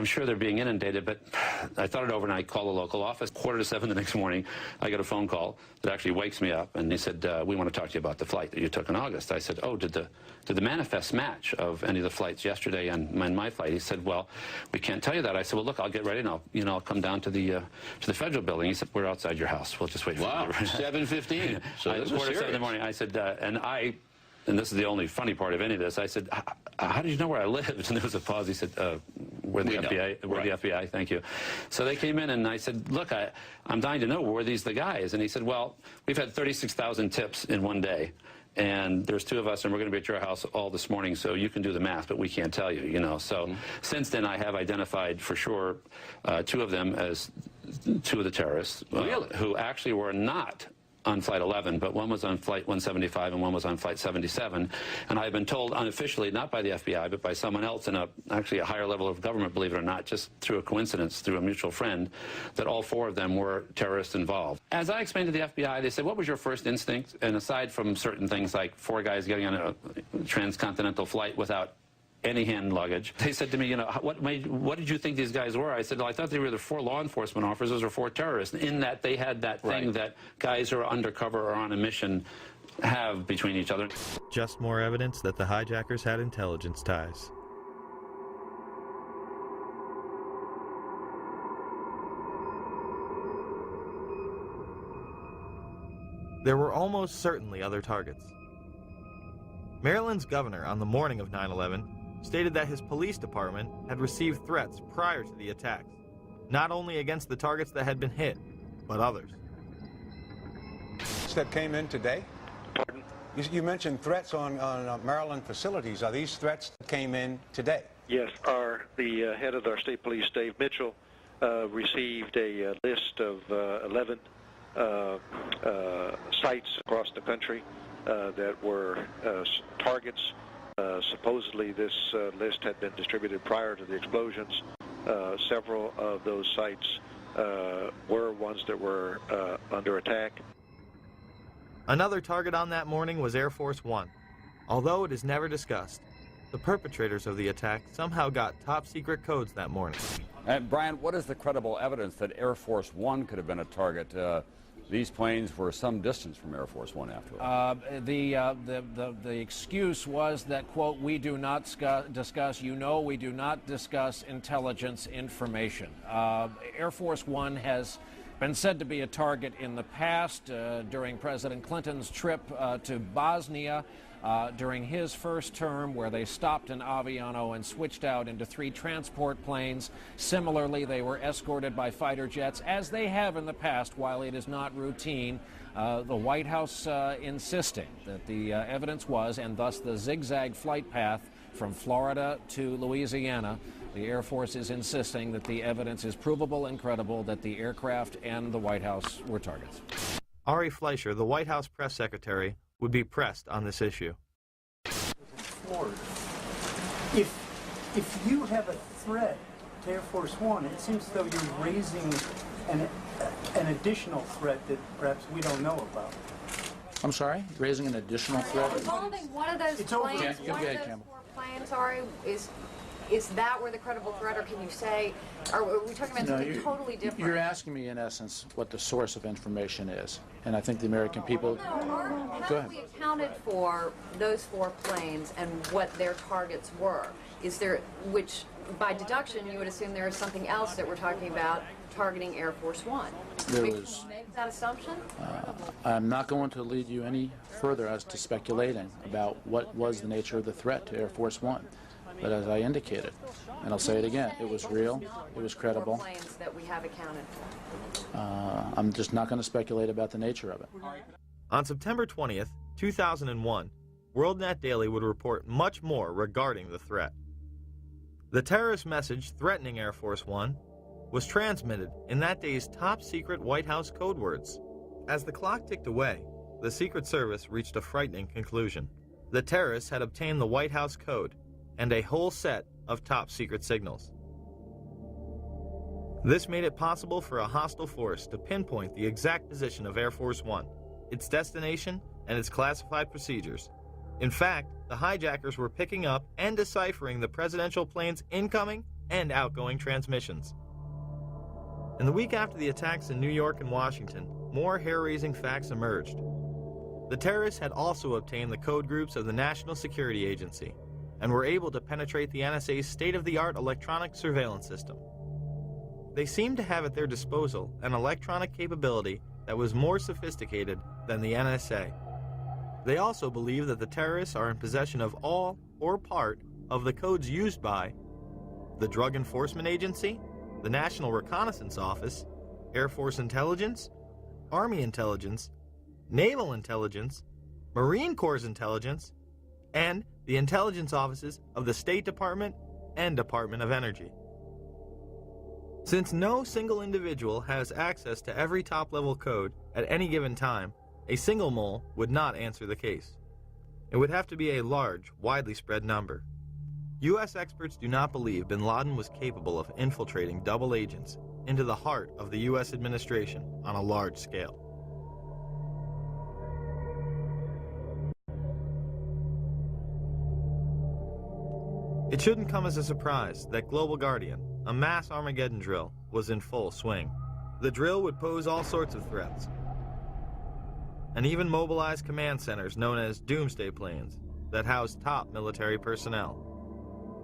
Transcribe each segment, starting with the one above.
I'm sure they're being inundated, but I thought it over and I called the local office. 6:45 the next morning, I got a phone call that actually wakes me up, and they said, we want to talk to you about the flight that you took in August. I said, oh, did the manifest match of any of the flights yesterday and my flight? He said, well, we can't tell you that. I said, well, look, I'll get ready and I'll come down to the federal building. He said, we're outside your house. We'll just wait for you. Wow, 7:15. So this was 6:45 in the morning. I said, and this is the only funny part of any of this, I said, how did you know where I lived? And there was a pause. He said, we're the FBI. We're the FBI, thank you. So they came in, and I said, look, I'm dying to know, were these the guys? And he said, well, we've had 36,000 tips in one day, and there's 2 of us, and we're going to be at your house all this morning, so you can do the math, but we can't tell you, you know. So since then, I have identified for sure 2 of them as 2 of the terrorists, who actually were not on Flight 11, but one was on Flight 175 and one was on Flight 77. And I've been told unofficially, not by the FBI, but by someone else in actually a higher level of government, believe it or not, just through a coincidence, through a mutual friend, that all 4 of them were terrorists involved. As I explained to the FBI, they said, what was your first instinct? And aside from certain things like 4 guys getting on a transcontinental flight without any hand luggage, they said to me, you know, what did you think these guys were? I said, well, I thought they were either 4 law enforcement officers or 4 terrorists, in that they had that thing that guys who are undercover or on a mission have between each other. Just more evidence that the hijackers had intelligence ties. There were almost certainly other targets. Maryland's governor on the morning of 9/11 stated that his police department had received threats prior to the attacks, not only against the targets that had been hit, but others. That came in today? Pardon? You mentioned threats on Maryland facilities. Are these threats that came in today? Yes. The head of our state police, Dave Mitchell, received a list of 11 sites across the country that were targets. Supposedly this list had been distributed prior to the explosions. Several of those sites were ones that were under attack. Another target on that morning was Air Force One. Although it is never discussed, the perpetrators of the attack somehow got top-secret codes that morning. Brian, what is the credible evidence that Air Force One could have been a target? These planes were some distance from Air Force One after all. The excuse was that, quote, we do not discuss, we do not discuss intelligence information. Air Force One has been said to be a target in the past during President Clinton's trip to Bosnia during his first term, where they stopped in Aviano and switched out into 3 transport planes. Similarly, they were escorted by fighter jets, as they have in the past, while it is not routine. The White House insisting that the evidence was, and thus the zigzag flight path from Florida to Louisiana. The Air Force is insisting that the evidence is provable and credible that the aircraft and the White House were targets. Ari Fleischer, the White House press secretary, would be pressed on this issue. Florida. If you have a threat to Air Force One, it seems as though you're raising an additional threat that perhaps we don't know about. I'm sorry? Raising an additional threat? Involving one of those planes, one of those 4 planes, Ari, is that where the credible threat, or can you say, are we talking about something totally different? You're asking me, in essence, what the source of information is. And I think the American people... Go ahead. We accounted for those 4 planes and what their targets were. Is there, which by deduction, you would assume there is something else that we're talking about targeting Air Force One. There Can was... you make that assumption? I'm not going to lead you any further as to speculating about what was the nature of the threat to Air Force One. But as I indicated, and I'll say it again, it was real, it was credible. Planes that we have accounted for. I'm just not going to speculate about the nature of it. On September 20th, 2001, WorldNet Daily would report much more regarding the threat. The terrorist message threatening Air Force One was transmitted in that day's top-secret White House code words. As the clock ticked away, the Secret Service reached a frightening conclusion. The terrorists had obtained the White House code and a whole set of top-secret signals. This made it possible for a hostile force to pinpoint the exact position of Air Force One, its destination, and its classified procedures. In fact, the hijackers were picking up and deciphering the presidential plane's incoming and outgoing transmissions. In the week after the attacks in New York and Washington, more hair-raising facts emerged. The terrorists had also obtained the code groups of the National Security Agency and were able to penetrate the NSA's state-of-the-art electronic surveillance system. They seemed to have at their disposal an electronic capability that was more sophisticated than the NSA. They also believe that the terrorists are in possession of all or part of the codes used by the Drug Enforcement Agency, the National Reconnaissance Office, Air Force Intelligence, Army Intelligence, Naval Intelligence, Marine Corps Intelligence, and the intelligence offices of the State Department and Department of Energy. Since no single individual has access to every top-level code at any given time, a single mole would not answer the case. It would have to be a large, widely spread number. U.S. experts do not believe bin Laden was capable of infiltrating double agents into the heart of the U.S. administration on a large scale. It shouldn't come as a surprise that Global Guardian, a mass Armageddon drill, was in full swing. The drill would pose all sorts of threats, and even mobilize command centers known as doomsday planes that housed top military personnel.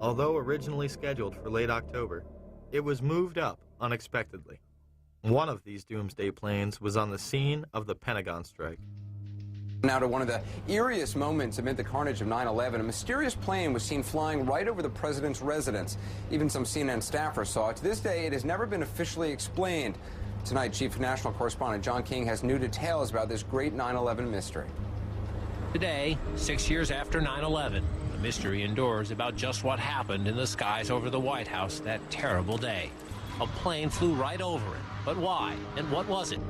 Although originally scheduled for late October, it was moved up unexpectedly. One of these doomsday planes was on the scene of the Pentagon strike. Now to one of the eeriest moments amid the carnage of 9/11, a mysterious plane was seen flying right over the president's residence. Even some CNN staffers saw it. To this day, it has never been officially explained. Tonight, Chief National Correspondent John King has new details about this great 9/11 mystery. Today, 6 years after 9/11, the mystery endures about just what happened in the skies over the White House that terrible day. A plane flew right over it. But why? And what was it?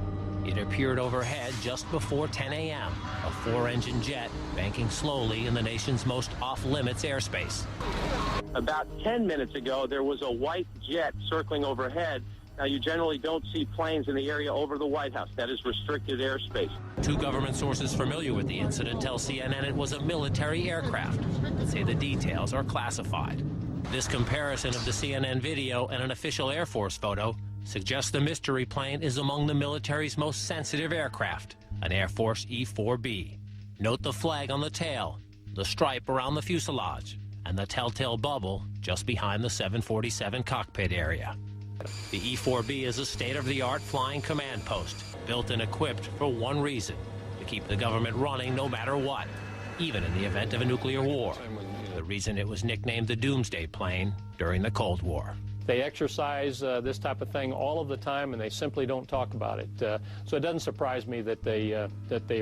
It appeared overhead just before 10 a.m., a four-engine jet banking slowly in the nation's most off-limits airspace. About 10 minutes ago, there was a white jet circling overhead. Now, you generally don't see planes in the area over the White House. That is restricted airspace. Two government sources familiar with the incident tell CNN it was a military aircraft, but say the details are classified. This comparison of the CNN video and an official Air Force photo suggests the mystery plane is among the military's most sensitive aircraft, an Air Force E-4B. Note the flag on the tail, the stripe around the fuselage, and the telltale bubble just behind the 747 cockpit area. The E-4B is a state-of-the-art flying command post, built and equipped for one reason: to keep the government running no matter what, even in the event of a nuclear war. The reason it was nicknamed the Doomsday Plane during the Cold War. They exercise this type of thing all of the time, and they simply don't talk about it. So it doesn't surprise me that they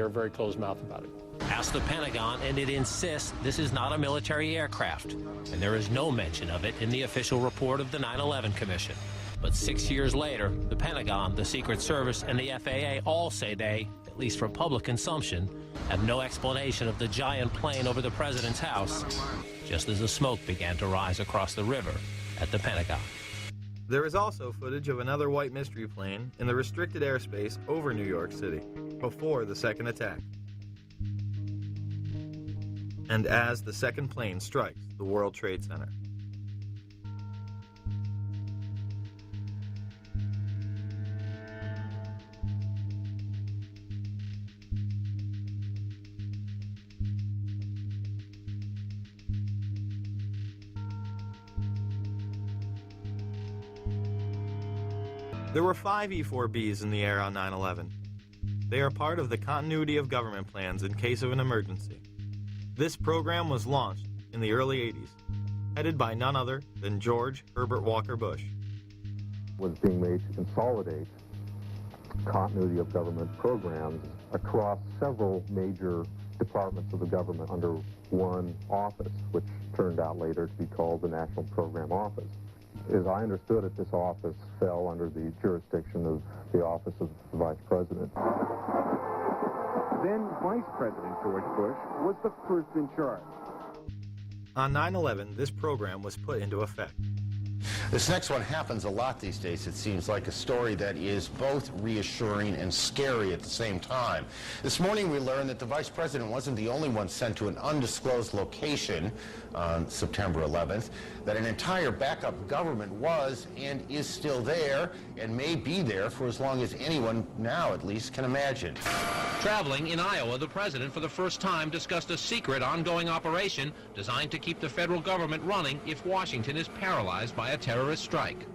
are very closed-mouthed about it. Ask the Pentagon, and it insists this is not a military aircraft, and there is no mention of it in the official report of the 9/11 Commission. But 6 years later, the Pentagon, the Secret Service, and the FAA all say they, at least for public consumption, have no explanation of the giant plane over the president's house, just as the smoke began to rise across the river at the Pentagon. There is also footage of another white mystery plane in the restricted airspace over New York City before the second attack. And as the second plane strikes the World Trade Center. There were 5 E-4Bs in the air on 9/11. They are part of the continuity of government plans in case of an emergency. This program was launched in the early 80s, headed by none other than George Herbert Walker Bush. Was being made to consolidate continuity of government programs across several major departments of the government under one office, which turned out later to be called the National Program Office. As I understood it, this office fell under the jurisdiction of the Office of the Vice President. Then Vice President George Bush was the first in charge. On 9/11, this program was put into effect. This next one happens a lot these days. It seems like a story that is both reassuring and scary at the same time. This morning we learned that the vice president wasn't the only one sent to an undisclosed location on September 11th, that an entire backup government was and is still there and may be there for as long as anyone now at least can imagine. Traveling in Iowa, the president for the first time discussed a secret ongoing operation designed to keep the federal government running if Washington is paralyzed by a terrorist strike.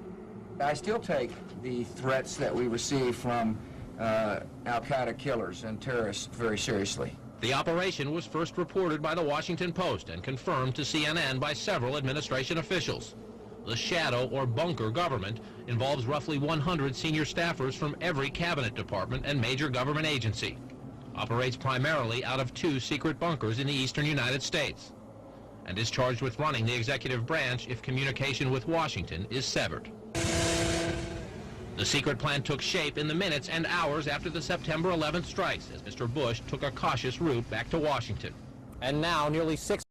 I still take the threats that we receive from al-Qaeda killers and terrorists very seriously. The operation was first reported by the Washington Post and confirmed to CNN by several administration officials. The shadow or bunker government involves roughly 100 senior staffers from every cabinet department and major government agency. Operates primarily out of 2 secret bunkers in the eastern United States, and is charged with running the executive branch if communication with Washington is severed. The secret plan took shape in the minutes and hours after the September 11th strikes, as Mr. Bush took a cautious route back to Washington. And now, nearly 6